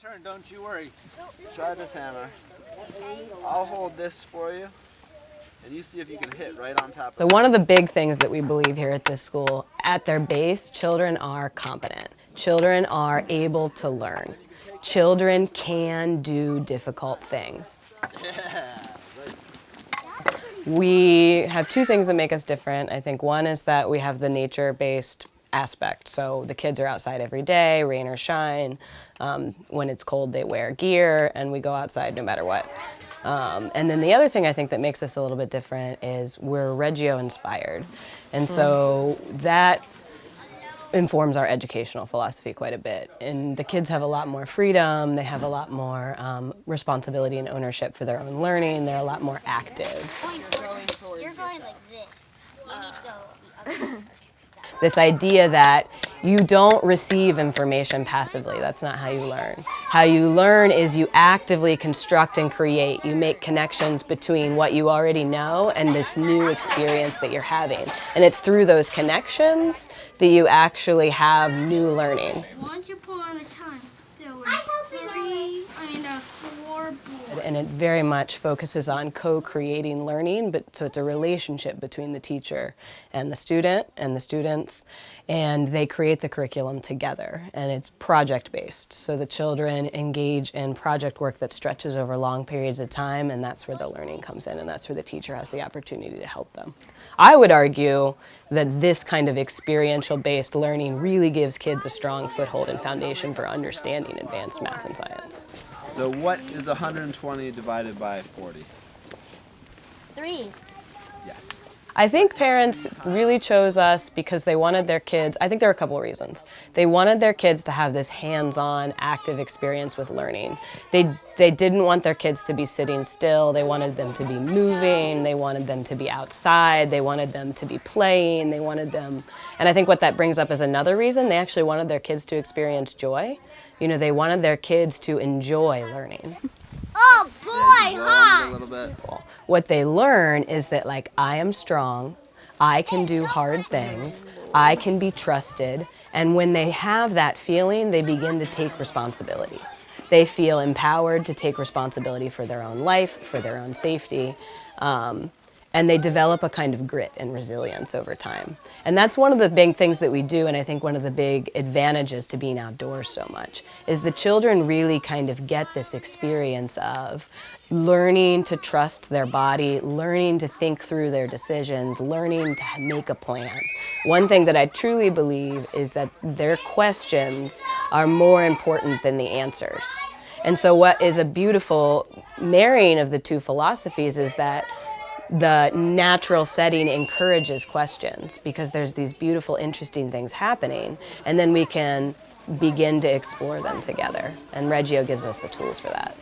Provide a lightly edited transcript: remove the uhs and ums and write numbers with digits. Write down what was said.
turn, don't you worry. Try this hammer. I'll hold this for you, and you see if you can hit right on top of it. So one of the big things that we believe here at this school, at their base, children are competent. Children are able to learn. Children can do difficult things. We have two things that make us different. I think one is that we have the nature-based aspect. So the kids are outside every day, rain or shine. When it's cold, they wear gear, and we go outside no matter what. And then the other thing I think that makes us a little bit different is we're Reggio-inspired. And so that informs our educational philosophy quite a bit. And the kids have a lot more freedom, they have a lot more responsibility and ownership for their own learning, they're a lot more active. You're going like this. You need to go the other way. This idea that you don't receive information passively. That's not how you learn. How you learn is you actively construct and create. You make connections between what you already know and this new experience that you're having. And it's through those connections that you actually have new learning. Once upon a time, there were 4 boys. And it very much focuses on co-creating learning, so it's a relationship between the teacher and the student and the students, and they create the curriculum together, and it's project-based. So the children engage in project work that stretches over long periods of time, and that's where the learning comes in, and that's where the teacher has the opportunity to help them. I would argue that this kind of experiential-based learning really gives kids a strong foothold and foundation for understanding advanced math and science. So what is 120 divided by 40? 3. Yes. I think parents really chose us because they wanted their kids, I think there are a couple of reasons. They wanted their kids to have this hands-on, active experience with learning. They didn't want their kids to be sitting still. They wanted them to be moving. They wanted them to be outside. They wanted them to be playing. They wanted them, and I think what that brings up is another reason. They actually wanted their kids to experience joy. You know, they wanted their kids to enjoy learning. Oh boy, A little bit. What they learn is that, like, I am strong, I can do hard things, I can be trusted, and when they have that feeling, they begin to take responsibility. They feel empowered to take responsibility for their own life, for their own safety, and they develop a kind of grit and resilience over time. And that's one of the big things that we do, and I think one of the big advantages to being outdoors so much, is the children really kind of get this experience of learning to trust their body, learning to think through their decisions, learning to make a plan. One thing that I truly believe is that their questions are more important than the answers. And so what is a beautiful marrying of the two philosophies is that the natural setting encourages questions because there's these beautiful, interesting things happening, and then we can begin to explore them together. And Reggio gives us the tools for that.